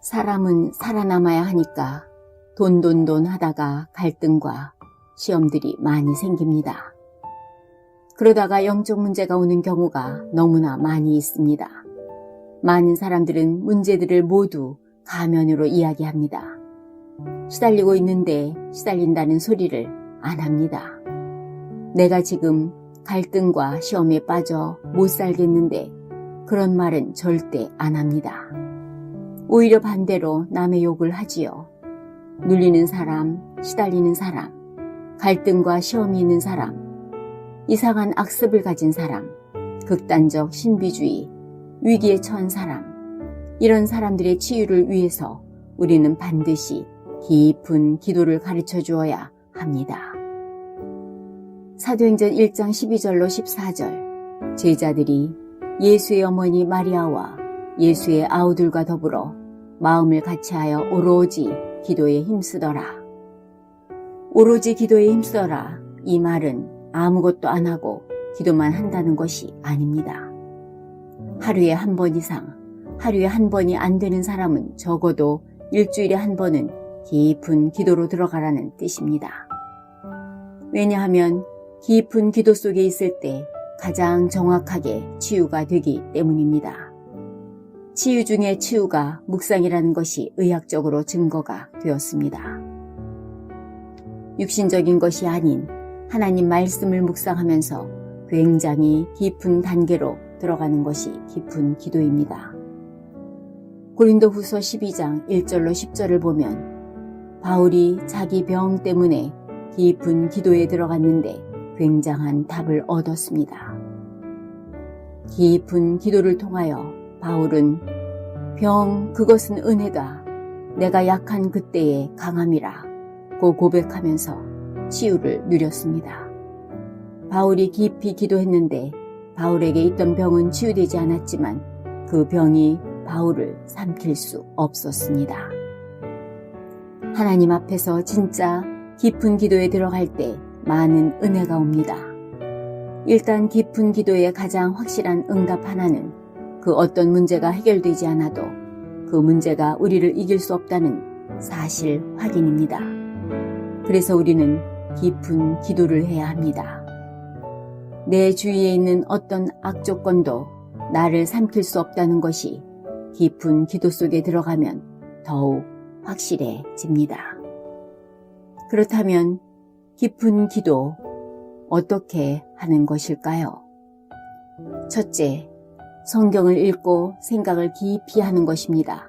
사람은 살아남아야 하니까 돈돈돈 하다가 갈등과 시험들이 많이 생깁니다. 그러다가 영적 문제가 오는 경우가 너무나 많이 있습니다. 많은 사람들은 문제들을 모두 가면으로 이야기합니다. 시달리고 있는데 시달린다는 소리를 안 합니다. 내가 지금 갈등과 시험에 빠져 못 살겠는데 그런 말은 절대 안 합니다. 오히려 반대로 남의 욕을 하지요. 눌리는 사람, 시달리는 사람, 갈등과 시험이 있는 사람, 이상한 악습을 가진 사람, 극단적 신비주의, 위기에 처한 사람, 이런 사람들의 치유를 위해서 우리는 반드시 깊은 기도를 가르쳐 주어야 합니다. 사도행전 1장 12절로 14절, 제자들이 예수의 어머니 마리아와 예수의 아우들과 더불어 마음을 같이하여 오로지 기도에 힘쓰더라. 오로지 기도에 힘쓰더라. 이 말은 아무것도 안 하고 기도만 한다는 것이 아닙니다. 하루에 한 번 이상, 하루에 한 번이 안 되는 사람은 적어도 일주일에 한 번은 깊은 기도로 들어가라는 뜻입니다. 왜냐하면 깊은 기도 속에 있을 때 가장 정확하게 치유가 되기 때문입니다. 치유 중에 치유가 묵상이라는 것이 의학적으로 증거가 되었습니다. 육신적인 것이 아닌 하나님 말씀을 묵상하면서 굉장히 깊은 단계로 들어가는 것이 깊은 기도입니다. 고린도후서 12장 1절로 10절을 보면 바울이 자기 병 때문에 깊은 기도에 들어갔는데 굉장한 답을 얻었습니다. 깊은 기도를 통하여 바울은 병 그것은 은혜다. 내가 약한 그때의 강함이라 고 고백하면서 치유를 누렸습니다. 바울이 깊이 기도했는데 바울에게 있던 병은 치유되지 않았지만 그 병이 바울을 삼킬 수 없었습니다. 하나님 앞에서 진짜 깊은 기도에 들어갈 때 많은 은혜가 옵니다. 일단 깊은 기도의 가장 확실한 응답 하나는 그 어떤 문제가 해결되지 않아도 그 문제가 우리를 이길 수 없다는 사실 확인입니다. 그래서 우리는 깊은 기도를 해야 합니다. 내 주위에 있는 어떤 악조건도 나를 삼킬 수 없다는 것이 깊은 기도 속에 들어가면 더욱 확실해집니다. 그렇다면 깊은 기도 어떻게 하는 것일까요? 첫째, 성경을 읽고 생각을 깊이 하는 것입니다.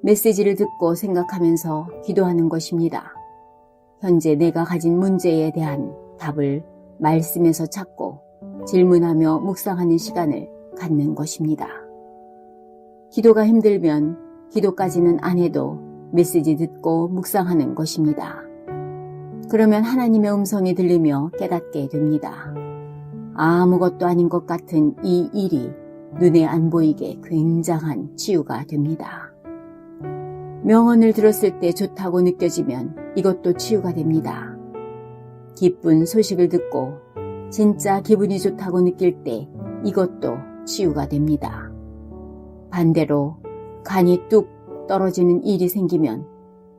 메시지를 듣고 생각하면서 기도하는 것입니다. 현재 내가 가진 문제에 대한 답을 말씀에서 찾고 질문하며 묵상하는 시간을 갖는 것입니다. 기도가 힘들면 기도까지는 안 해도 메시지 듣고 묵상하는 것입니다. 그러면 하나님의 음성이 들리며 깨닫게 됩니다. 아무것도 아닌 것 같은 이 일이 눈에 안 보이게 굉장한 치유가 됩니다. 명언을 들었을 때 좋다고 느껴지면 이것도 치유가 됩니다. 기쁜 소식을 듣고 진짜 기분이 좋다고 느낄 때 이것도 치유가 됩니다. 반대로 간이 뚝 떨어지는 일이 생기면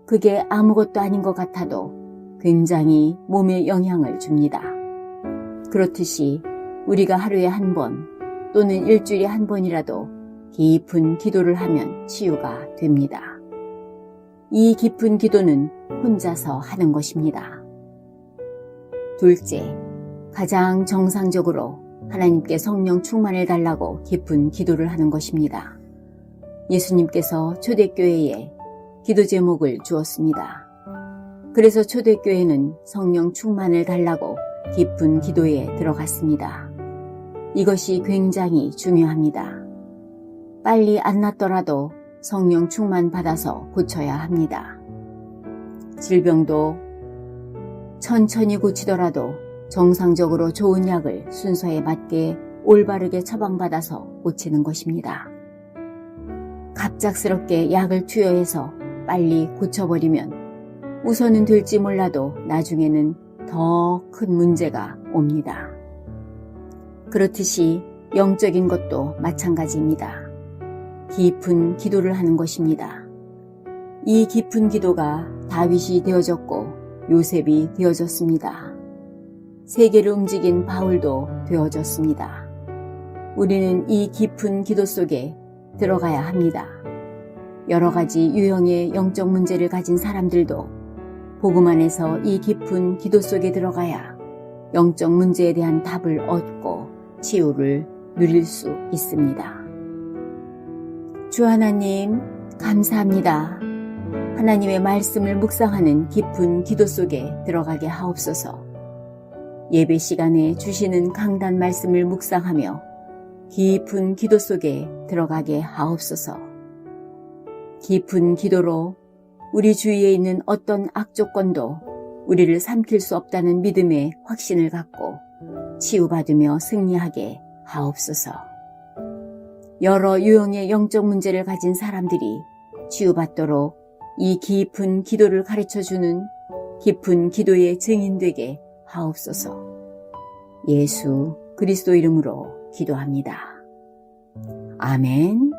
그게 아무것도 아닌 것 같아도 굉장히 몸에 영향을 줍니다. 그렇듯이 우리가 하루에 한 번 또는 일주일에 한 번이라도 깊은 기도를 하면 치유가 됩니다. 이 깊은 기도는 혼자서 하는 것입니다. 둘째, 가장 정상적으로 하나님께 성령 충만을 달라고 깊은 기도를 하는 것입니다. 예수님께서 초대교회에 기도 제목을 주었습니다. 그래서 초대교회는 성령 충만을 달라고 깊은 기도에 들어갔습니다. 이것이 굉장히 중요합니다. 빨리 안 낫더라도 성령 충만 받아서 고쳐야 합니다. 질병도 천천히 고치더라도 정상적으로 좋은 약을 순서에 맞게 올바르게 처방받아서 고치는 것입니다. 갑작스럽게 약을 투여해서 빨리 고쳐버리면 우선은 될지 몰라도 나중에는 더 큰 문제가 옵니다. 그렇듯이 영적인 것도 마찬가지입니다. 깊은 기도를 하는 것입니다. 이 깊은 기도가 다윗이 되어졌고 요셉이 되어졌습니다. 세계를 움직인 바울도 되어졌습니다. 우리는 이 깊은 기도 속에 들어가야 합니다. 여러 가지 유형의 영적 문제를 가진 사람들도 복음 안에서 이 깊은 기도 속에 들어가야 영적 문제에 대한 답을 얻고 치유를 누릴 수 있습니다. 주 하나님, 감사합니다. 하나님의 말씀을 묵상하는 깊은 기도 속에 들어가게 하옵소서. 예배 시간에 주시는 강단 말씀을 묵상하며 깊은 기도 속에 들어가게 하옵소서. 깊은 기도로 우리 주위에 있는 어떤 악조건도 우리를 삼킬 수 없다는 믿음의 확신을 갖고 치유받으며 승리하게 하옵소서. 여러 유형의 영적 문제를 가진 사람들이 치유받도록 이 깊은 기도를 가르쳐주는 깊은 기도의 증인되게 하옵소서. 예수 그리스도 이름으로 기도합니다. 아멘.